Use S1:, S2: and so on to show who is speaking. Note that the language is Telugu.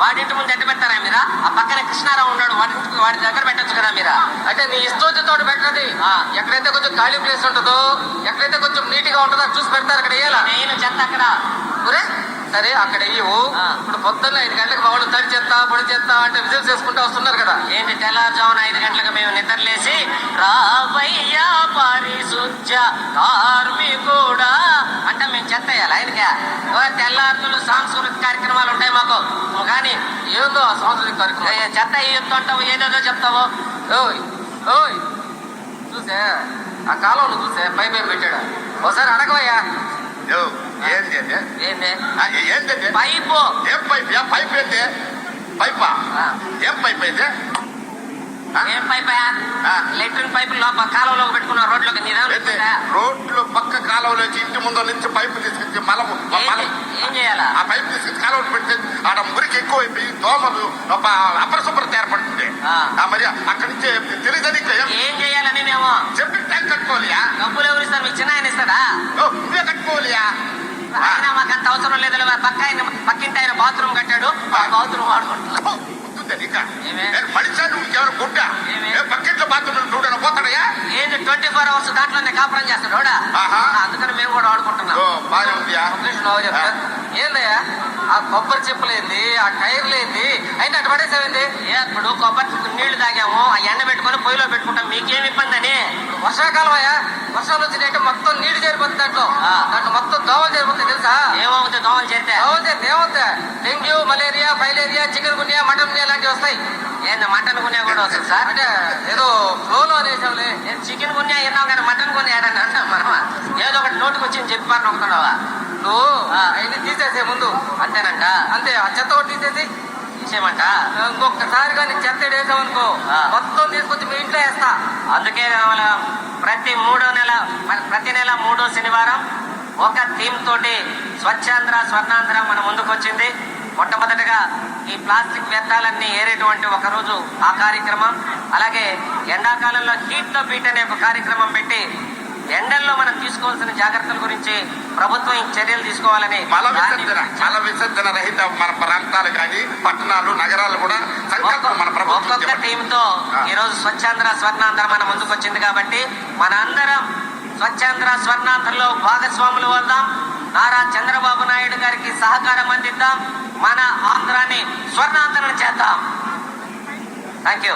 S1: వాడింటి ముందు ఎట్ట పెడతారా మీరా? ఆ పక్కన కృష్ణారావు ఉన్నాడు, వాడి దగ్గర పెట్టచ్చు కదా మీరా?
S2: అంటే నీ ఇష్టోచితోటి పెట్టది. ఎక్కడైతే కొంచెం ఖాళీ ప్లేస్ ఉంటుందో, ఎక్కడైతే కొంచెం నీట్ గా ఉంటుందో చూసి పెడతారు, అక్కడ వేయాలా?
S1: నేను చెత్త అక్కడ.
S2: ఒరే సరే అక్కడ వేయవు. ఇప్పుడు పొద్దున్న 5 గంటలకు మా వాళ్ళు తడి చెత్త పొడి చెత్త అంటే విజిల్స్ చేసుకుంటూ వస్తున్నారు కదా.
S1: ఏంటి తెల్లారుజామున 5 గంటలకు మేము నిద్రలేసి రావయ్యా పారిశుద్ధ్య కార్మికుడా అంటే మేము చెత్త వేయాలి ఆయనకే? తెల్లారులు సాంస్కృతిక కార్యక్రమాలు ఉంటాయి మాకు, కానీ
S2: ఏందో ఆ సాంస్కృతిక కార్యక్రమం?
S1: చెత్త వేయొద్దంటావు, ఏదేదో చెప్తావు.
S2: ఓయ్ ఓయ్ చూసే ఆ కాలంలో చూసే పైప్ పెట్టాడు, ఒకసారి అడగవయ్యా.
S3: ఏంది
S1: ఏంది
S3: ఏంటంటే
S1: పైపు?
S3: ఏం పైప్? పైప్ ఏంటి? పైపా? ఏం పైప్ అయితే?
S1: ఏం పైప్? లెట్రిన్ పైపు లోపల కాలంలోకి పెట్టుకున్న రోడ్లోకి
S3: రోడ్లు పక్క కాలువలో ఇంటి ముందు నుంచి పైపు తీసుకొచ్చి మలము
S1: ఏం చేయాలా?
S3: ఆ పైపు తీసుకొచ్చి కాలువలు పెడితే ఆడ మురికి ఎక్కువైపోయి దోమలు అపరిశుభ్రత ఏర్పడుతుంది. మరి అక్కడి నుంచి తెలియదని
S1: ఏం చేయాలని మేము
S3: చెప్పి ట్యాంక్ కట్టుకోవాలియా?
S1: డబ్బులు ఎవరు ఇస్తారు? మీకు చిన్న ఆయన ఇస్తాడా?
S3: నువ్వే కట్టుకోవాలియా?
S1: ఆయన మాకు అంత అవసరం లేదు. పక్కింటి ఆయన బాత్రూమ్ కట్టాడు, బాత్రూమ్ వాడుకుంటున్నాం.
S3: మనిషి నువ్వు ఎవరు గుడ్డ పక్కింట్లో బాత్రూమ్ చూడడం పోతాడయా?
S1: ఏంటి 24 hours దాంట్లోనే కాపురం చేస్తాడు వాడా? అందుకని మేము కూడా వాడుకుంటున్నాం.
S3: బాగా ఉందియా?
S2: ఏందయ్యా ఆ కొబ్బరి చెప్పులేంది, ఆ టైర్లు ఏంది, అయినా అటు పడేసేవింది?
S1: ఇప్పుడు కొబ్బరి నీళ్లు తాగాము, ఆ ఎండ పెట్టుకుని పొయ్యిలో పెట్టుకుంటాం, మీకేమి ఇబ్బంది అని?
S2: వర్షాకాలం అయ్యా, వర్షాలు వచ్చినాయంటే మొత్తం నీళ్లు చేరిపోతుంది దాంట్లో మొత్తం దోమలు చేరిపోతాయి తెలుసా?
S1: ఏమవుతుంది దోమలు చేరితే?
S2: ఏమవుతాయి? Dengue, malaria, filaria, chikungunya, mutton గున్యా లాంటివి వస్తాయి.
S1: ఏంది మటన్ గున్యా కూడా వస్తుంది సార్?
S2: అంటే ఏదో ఫ్లోలో అనేసావులే.
S1: చికెన్ గున్యా విన్నాం కానీ మటన్ గున్యా ఏడని అంటాం మనమా? ఏదో ఒకటి నోటుకు వచ్చి చెప్పారు నొక్కుతున్నావా
S2: నువ్వు? అవన్నీ తీసేసే ముందు.
S1: అంతేనంట?
S2: అంతే. ఆ చెత్త ఒకటి తీసేసి
S1: తీసేయమంట.
S2: ఇంకొకసారిగా నీ చెత్త వేసామనుకో మొత్తం తీసుకొచ్చి మీ ఇంట్లో వేస్తా.
S1: అందుకే ప్రతి నెల 3వ శనివారం ఒక థీమ్ తోటి స్వచ్ఛాంధ్ర స్వర్ణాంధ్ర మన ముందుకు వచ్చింది. మొట్టమొదటిగా ఈ ప్లాస్టిక్ వ్యర్థాలన్నీ ఏరేటువంటి ఒక రోజు ఆ కార్యక్రమం, అలాగే ఎండాకాలంలో హీట్ తో బీట్ అనే ఒక కార్యక్రమం పెట్టి ఎండల్లో మనం తీసుకోవాల్సిన జాగ్రత్తల గురించి ప్రభుత్వం చర్యలు తీసుకోవాలని
S3: మల విసర్జన రహిత మన ప్రాంతాలు కానీ పట్టణాలు నగరాలు కూడా మన ప్రభుత్వం
S1: ఒక్కొక్క టీమ్ తో ఈ రోజు స్వచ్ఛాంధ్ర స్వర్ణాంధ్ర మన ముందుకు వచ్చింది కాబట్టి మన అందరం స్వచ్ఛాంధ్ర స్వర్ణాంధ్రలో భాగస్వాములు అవుదాం. నారా చంద్రబాబు నాయుడు గారికి సహకారం అందిద్దాం. మన ఆంధ్రాన్ని స్వర్ణాంధ్రను చేద్దాం. Thank you.